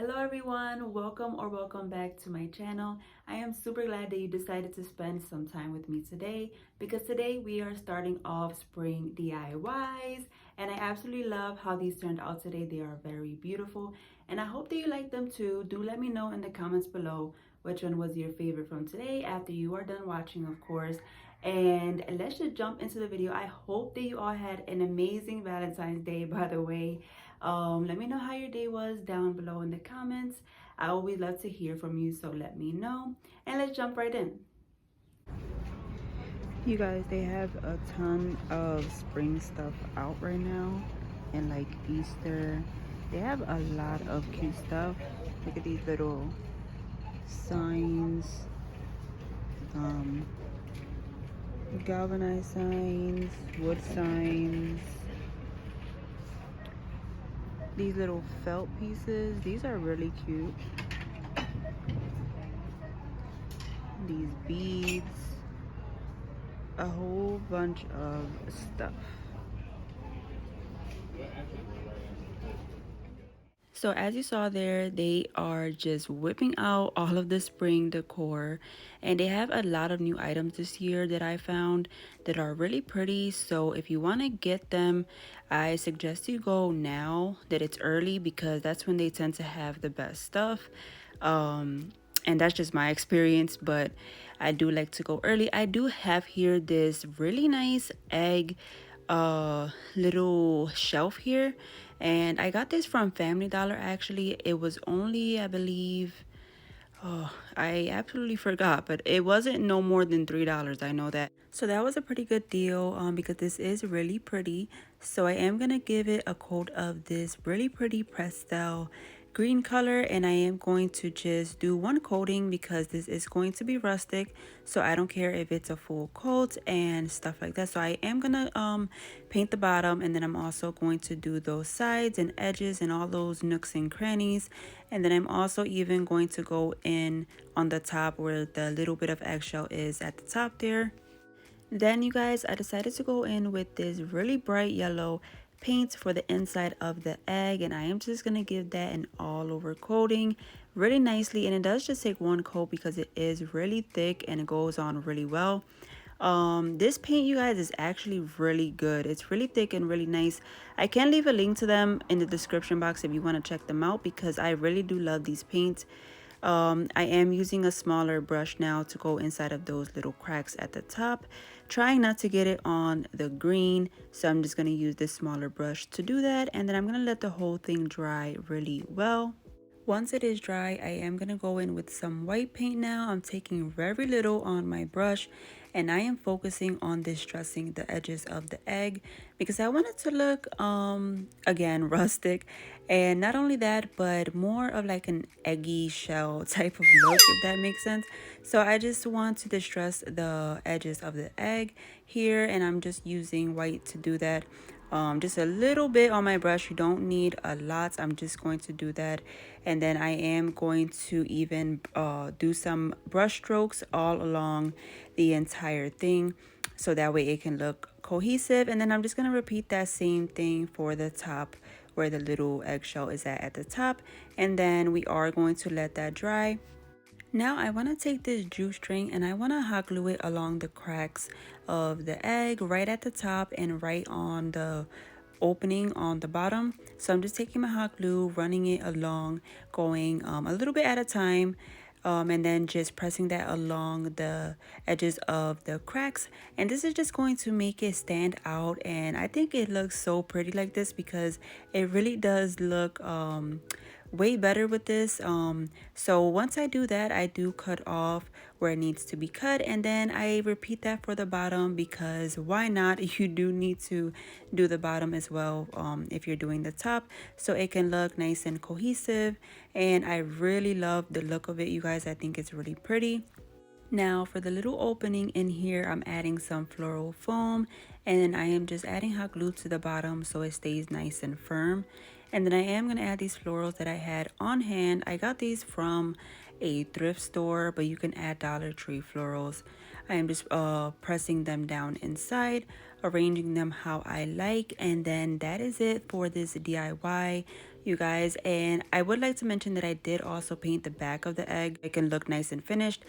Hello everyone, welcome back to my channel. I am super glad that you decided to spend some time with me today because today we are starting off spring DIYs and I absolutely love how these turned out today. They are very beautiful and I hope that you like them too. Do let me know in the comments below which one was your favorite from today after you are done watching, of course. And let's just jump into the video. I hope that you all had an amazing Valentine's Day, by the way. Let me know how your day was down below in the comments. I always love to hear from you, so let me know. And let's jump right in. You guys, they have a ton of spring stuff out right now. And like Easter, they have a lot of cute stuff. Look at these little signs. Galvanized signs, wood signs. These little felt pieces, these are really cute. These beads, a whole bunch of stuff. So as you saw there, they are just whipping out all of the spring decor, and they have a lot of new items this year that I found that are really pretty. So if you want to get them, I suggest you go now that it's early because that's when they tend to have the best stuff. And that's just my experience, but I do like to go early. I do have here this really nice egg little shelf here, and I got this from Family Dollar. Actually, it was only, I believe, oh, I absolutely forgot, but it wasn't no more than $3. I know that. So that was a pretty good deal because this is really pretty. So I am gonna give it a coat of this really pretty pastel green color, and I am going to just do one coating because this is going to be rustic, so I don't care if it's a full coat and stuff like that. So I am gonna paint the bottom, and then I'm also going to do those sides and edges and all those nooks and crannies, and then I'm also even going to go in on the top where the little bit of eggshell is at the top there. Then you guys, I decided to go in with this really bright yellow paint for the inside of the egg, and I am just gonna give that an all over coating really nicely. And it does just take one coat because it is really thick and it goes on really well. This paint, you guys, is actually really good. It's really thick and really nice. I can leave a link to them in the description box if you want to check them out because I really do love these paints. I am using a smaller brush now to go inside of those little cracks at the top, trying not to get it on the green. So I'm just going to use this smaller brush to do that, and then I'm going to let the whole thing dry really well. Once it is dry, I am going to go in with some white paint now. I'm taking very little on my brush, and I am focusing on distressing the edges of the egg because I want it to look, again, rustic. And not only that, but more of like an eggy shell type of look, if that makes sense. So I just want to distress the edges of the egg here, and I'm just using white to do that. Just a little bit on my brush. You don't need a lot. I'm just going to do that, and then I am going to even do some brush strokes all along the entire thing so that way it can look cohesive. And then I'm just going to repeat that same thing for the top where the little eggshell is at the top, and then we are going to let that dry. Now I want to take this juice string and I want to hot glue it along the cracks of the egg right at the top and right on the opening on the bottom. So I'm just taking my hot glue, running it along, going a little bit at a time, and then just pressing that along the edges of the cracks. And this is just going to make it stand out, and I think it looks so pretty like this because it really does look way better with this. So once I do that, I do cut off where it needs to be cut, and then I repeat that for the bottom because why not? You do need to do the bottom as well if you're doing the top, so it can look nice and cohesive. And I really love the look of it, you guys. I think it's really pretty. Now for the little opening in here, I'm adding some floral foam, and then I am just adding hot glue to the bottom so it stays nice and firm. And then I am going to add these florals that I had on hand. I got these from a thrift store, but you can add Dollar Tree florals. I am just pressing them down inside, arranging them how I like, and then that is it for this DIY. you guys. And I would like to mention that I did also paint the back of the egg. It can look nice and finished.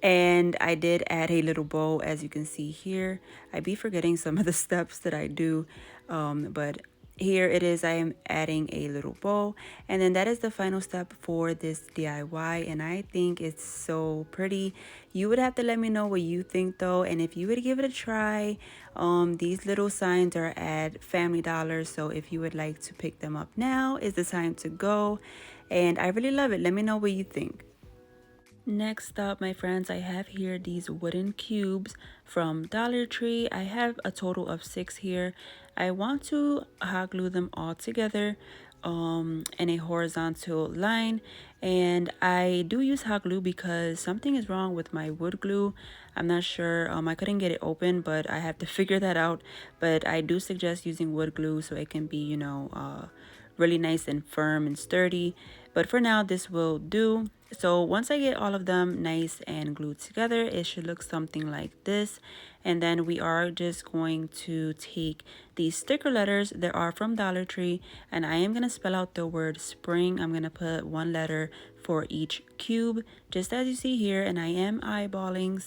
And I did add a little bow, as you can see here. I be forgetting some of the steps that I do, but here it is. I am adding a little bow, and then that is the final step for this DIY, and I think it's so pretty. You would have to let me know what you think though, and if you would give it a try. These little signs are at Family Dollar, so if you would like to pick them up now is the time to go, and I really love it. Let me know what you think. Next up, my friends, I have here these wooden cubes from Dollar Tree. I have a total of 6 here. I want to hot glue them all together in a horizontal line, and I do use hot glue because something is wrong with my wood glue. I'm not sure, I couldn't get it open, but I have to figure that out. But I do suggest using wood glue so it can be, really nice and firm and sturdy. But for now, this will do. So once I get all of them nice and glued together, it should look something like this. And then we are just going to take these sticker letters that are from Dollar Tree, and I am going to spell out the word spring. I'm going to put one letter for each cube, just as you see here, and I am eyeballing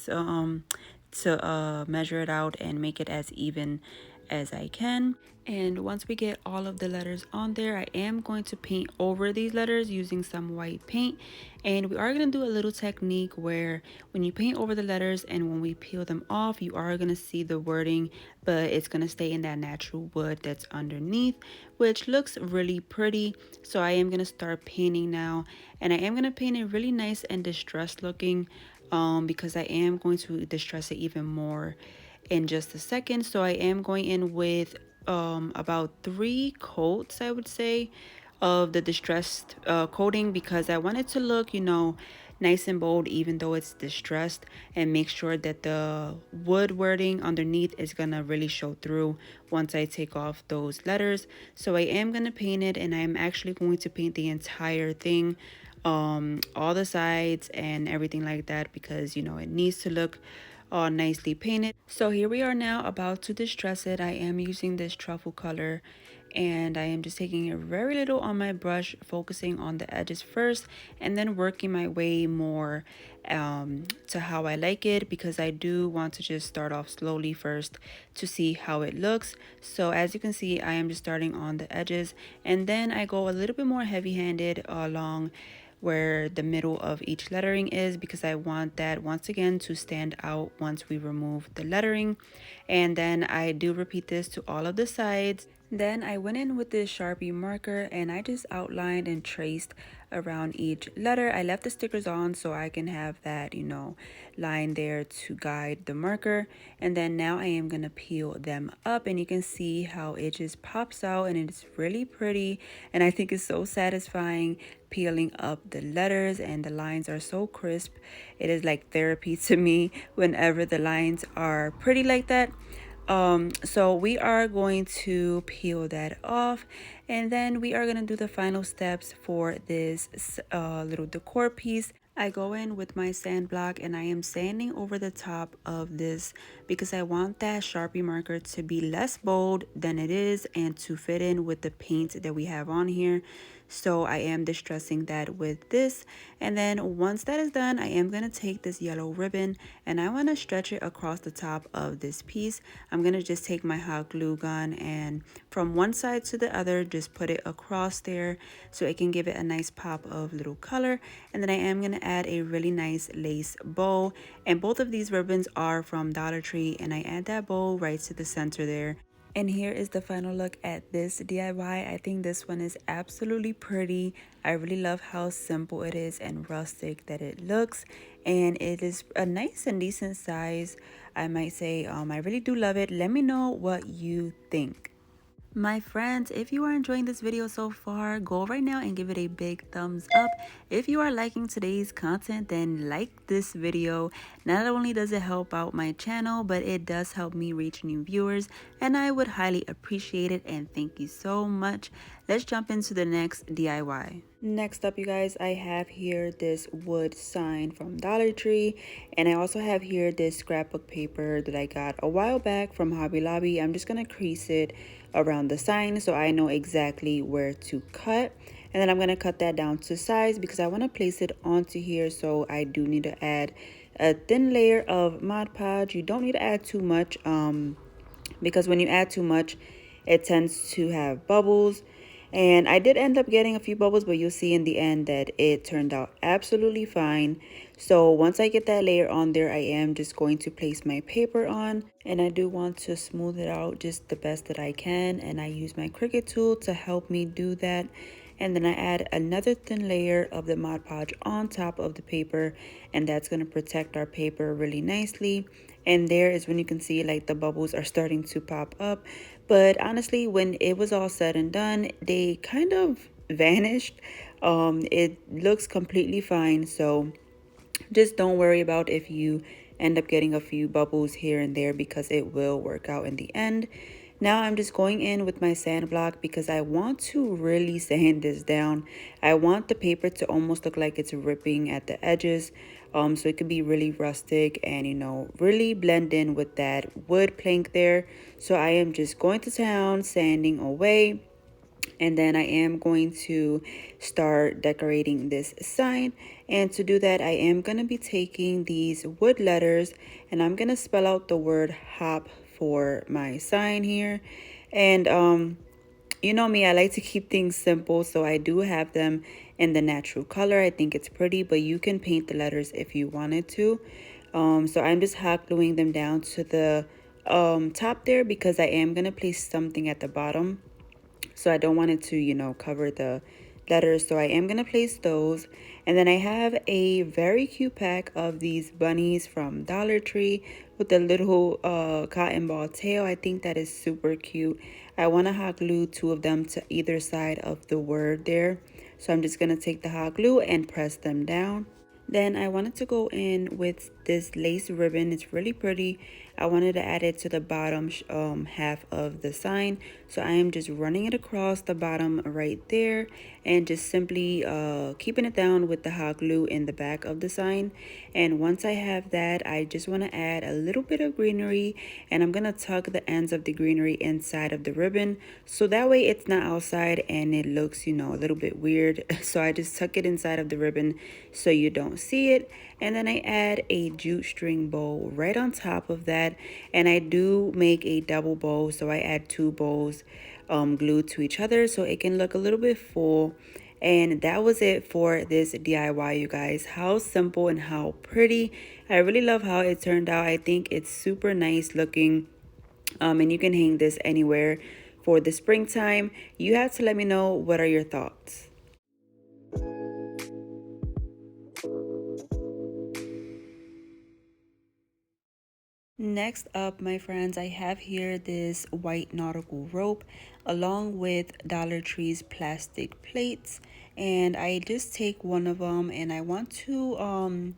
to measure it out and make it as even as I can. And once we get all of the letters on there, I am going to paint over these letters using some white paint. And we are going to do a little technique where when you paint over the letters and when we peel them off, you are going to see the wording, but it's going to stay in that natural wood that's underneath, which looks really pretty. So I am going to start painting now, and I am going to paint it really nice and distressed looking, because I am going to distress it even more in just a second. So I am going in with about 3 coats, I would say, of the distressed coating, because I want it to look, nice and bold even though it's distressed, and make sure that the wood wording underneath is gonna really show through once I take off those letters. So I am gonna paint it, and I'm actually going to paint the entire thing, all the sides and everything like that, because it needs to look all nicely painted. So here we are now about to distress it. I am using this truffle color, and I am just taking it very little on my brush, focusing on the edges first, and then working my way more to how I like it, because I do want to just start off slowly first to see how it looks. So as you can see, I am just starting on the edges, and then I go a little bit more heavy-handed along where the middle of each lettering is, because I want that once again to stand out once we remove the lettering. And then I do repeat this to all of the sides. Then I went in with this Sharpie marker and I just outlined and traced around each letter. I left the stickers on so I can have that, line there to guide the marker. And then now I am going to peel them up, and you can see how it just pops out, and it's really pretty. And I think it's so satisfying peeling up the letters, and the lines are so crisp. It is like therapy to me whenever the lines are pretty like that. So we are going to peel that off, and then we are going to do the final steps for this little decor piece. I go in with my sand block and I am sanding over the top of this because I want that Sharpie marker to be less bold than it is and to fit in with the paint that we have on here. So I am distressing that with this, and then once that is done, I am going to take this yellow ribbon and I want to stretch it across the top of this piece. I'm going to just take my hot glue gun and from one side to the other just put it across there so it can give it a nice pop of little color. And then I am going to add a really nice lace bow, and both of these ribbons are from Dollar Tree, and I add that bow right to the center there. And here is the final look at this DIY. I think this one is absolutely pretty. I really love how simple it is and rustic that it looks. And it is a nice and decent size, I might say. I really do love it. Let me know what you think. My friends, if you are enjoying this video so far, go right now and give it a big thumbs up. If you are liking today's content, then like this video. Not only does it help out my channel, but it does help me reach new viewers, and I would highly appreciate it, and thank you so much. Let's jump into the next DIY. Next up, you guys, I have here this wood sign from Dollar Tree, and I also have here this scrapbook paper that I got a while back from Hobby Lobby. I'm just gonna crease it around the sign so I know exactly where to cut. And then I'm going to cut that down to size because I want to place it onto here. So I do need to add a thin layer of Mod Podge. You don't need to add too much because when you add too much, it tends to have bubbles. And I did end up getting a few bubbles, but you'll see in the end that it turned out absolutely fine. So once I get that layer on there, I am just going to place my paper on. And I do want to smooth it out just the best that I can. And I use my Cricut tool to help me do that. And then I add another thin layer of the Mod Podge on top of the paper, and that's going to protect our paper really nicely. And there is when you can see like the bubbles are starting to pop up, but honestly when it was all said and done, they kind of vanished. It looks completely fine, so just don't worry about if you end up getting a few bubbles here and there because it will work out in the end. Now I'm just going in with my sand block because I want to really sand this down. I want the paper to almost look like it's ripping at the edges. So it could be really rustic and, you know, really blend in with that wood plank there. So I am just going to town, sanding away. And then I am going to start decorating this sign. And to do that, I am going to be taking these wood letters and I'm going to spell out the word hop for my sign here. And you know me, I like to keep things simple, so I do have them in the natural color. I think it's pretty, but you can paint the letters if you wanted to. So I'm just hot gluing them down to the top there because I am going to place something at the bottom. So I don't want it to, you know, cover the letters. So I am going to place those. And then I have a very cute pack of these bunnies from Dollar Tree with a little cotton ball tail. I think that is super cute. I want to hot glue two of them to either side of the word there. So I'm just going to take the hot glue and press them down. Then I wanted to go in with this lace ribbon. It's really pretty. I wanted to add it to the bottom half of the sign. So I am just running it across the bottom right there and just simply keeping it down with the hot glue in the back of the sign. And once I have that, I just want to add a little bit of greenery, and I'm going to tuck the ends of the greenery inside of the ribbon. So that way it's not outside and it looks, you know, a little bit weird. So I just tuck it inside of the ribbon so you don't see it. And then I add a jute string bow right on top of that, and I do make a double bow, so I add two bows glued to each other so it can look a little bit full. And that was it for this DIY, you guys. How simple and how pretty. I really love how it turned out. I think it's super nice looking, and you can hang this anywhere for the springtime. You have to let me know, what are your thoughts? Next up, my friends, I have here this white nautical rope along with Dollar Tree's plastic plates, and I just take one of them and I want to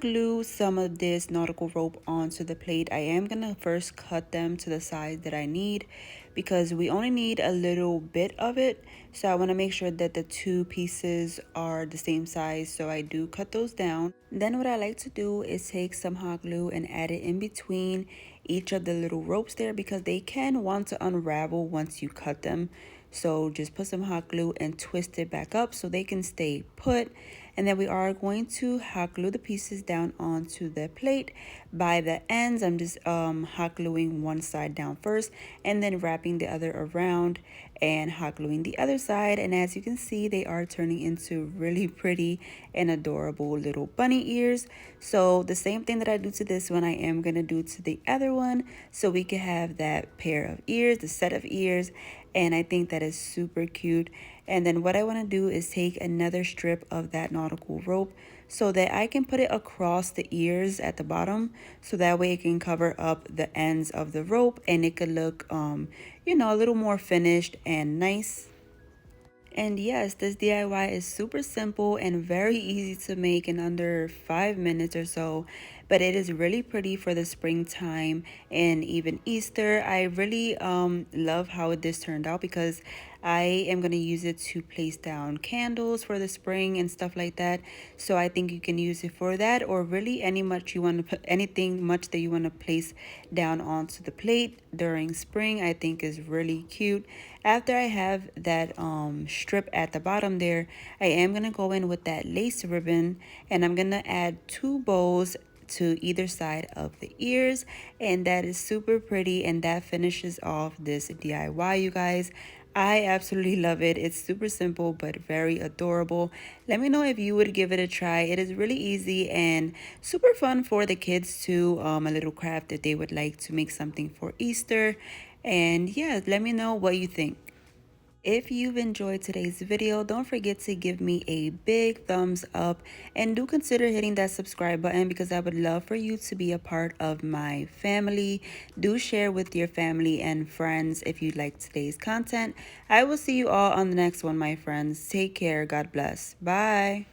glue some of this nautical rope onto the plate. I am going to first cut them to the size that I need because we only need a little bit of it. So I want to make sure that the two pieces are the same size. So I do cut those down. Then what I like to do is take some hot glue and add it in between each of the little ropes there because they can want to unravel once you cut them. So just put some hot glue and twist it back up so they can stay put. And then we are going to hot glue the pieces down onto the plate. By the ends, I'm just hot gluing one side down first and then wrapping the other around and hot gluing the other side. And as you can see, they are turning into really pretty and adorable little bunny ears. So the same thing that I do to this one, I am going to do to the other one so we can have that pair of ears, the set of ears. And I think that is super cute. And then what I want to do is take another strip of that nautical rope so that I can put it across the ears at the bottom, so that way it can cover up the ends of the rope and it could look you know, a little more finished and nice. And yes, this DIY is super simple and very easy to make in under 5 minutes or so, but it is really pretty for the springtime and even Easter. I really love how this turned out because I am going to use it to place down candles for the spring and stuff like that. So I think you can use it for that, or really any much you want to put, anything much that you want to place down onto the plate during spring, I think is really cute. After I have that strip at the bottom there, I am going to go in with that lace ribbon, and I'm going to add 2 bows to either side of the ears, and that is super pretty, and that finishes off this DIY, you guys. I absolutely love it. It's super simple but very adorable. Let me know if you would give it a try. It is really easy and super fun for the kids too. A little craft if they would like to make something for Easter. And yeah, let me know what you think. If you've enjoyed today's video, don't forget to give me a big thumbs up, and do consider hitting that subscribe button because I would love for you to be a part of my family. Do share with your family and friends if you like today's content. I will see you all on the next one, my friends. Take care. God bless. Bye.